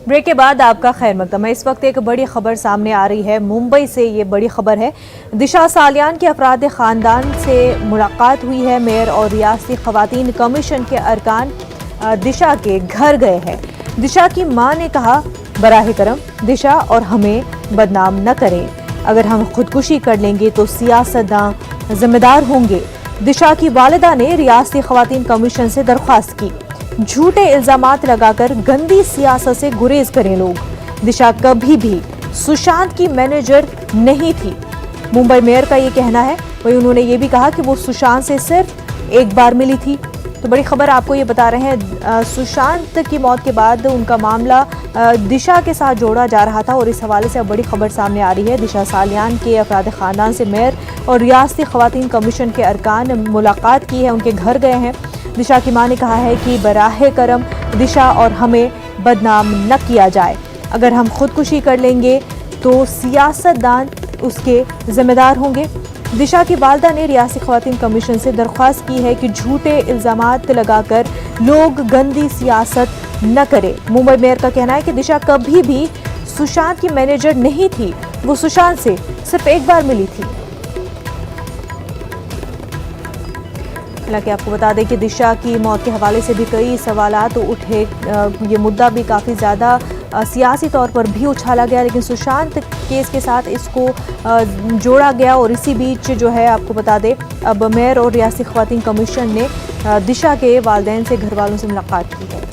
Break के बाद आपका खैर मकदम है। इस वक्त एक बड़ी खबर सामने आ रही है मुंबई से। ये बड़ी खबर है, दिशा सालियान के अफराद ख़ानदान से मुलाकात हुई है। मेयर और रियासती ख़वातीन कमीशन के अरकान दिशा के घर गए हैं। दिशा की मां ने कहा, बराह करम दिशा और हमें बदनाम न करें। अगर हम खुदकुशी कर लेंगे तो सियासतदान जिम्मेदार होंगे। दिशा की वालिदा ने रियासती ख़वातीन कमीशन से दरख्वास्त की, झूठे इल्जामात लगाकर गंदी सियासत से गुरेज करें लोग। दिशा कभी भी सुशांत की मैनेजर नहीं थी, मुंबई मेयर का ये कहना है। वहीं उन्होंने ये भी कहा कि वो सुशांत से सिर्फ एक बार मिली थी। तो बड़ी खबर आपको ये बता रहे हैं, सुशांत की मौत के बाद उनका मामला दिशा के साथ जोड़ा जा रहा था और इस हवाले से अब बड़ी खबर सामने आ रही है। दिशा सालियान के अफराद ख़ानदान से मेयर और रियासती ख़वातीन कमीशन के अरकान मुलाकात की है, उनके घर गए हैं। दिशा की मां ने कहा है कि बराह करम दिशा और हमें बदनाम न किया जाए। अगर हम खुदकुशी कर लेंगे तो सियासतदान उसके जिम्मेदार होंगे। दिशा की वालिदा ने रियासती ख़वातीन कमीशन से दरख्वास्त की है कि झूठे इल्ज़ामात लगाकर लोग गंदी सियासत न करें। मुंबई मेयर का कहना है कि दिशा कभी भी सुशांत की मैनेजर नहीं थी, वो सुशांत से सिर्फ एक बार मिली थी। हालांकि आपको बता दें कि दिशा की मौत के हवाले से भी कई सवालात उठे। ये मुद्दा भी काफ़ी ज़्यादा सियासी तौर पर भी उछाला गया, लेकिन सुशांत केस के साथ इसको जोड़ा गया। और इसी बीच जो है आपको बता दें, अब मेयर और रियासती ख़वातीन कमीशन ने दिशा के वालिदैन से घर वालों से मुलाकात की है।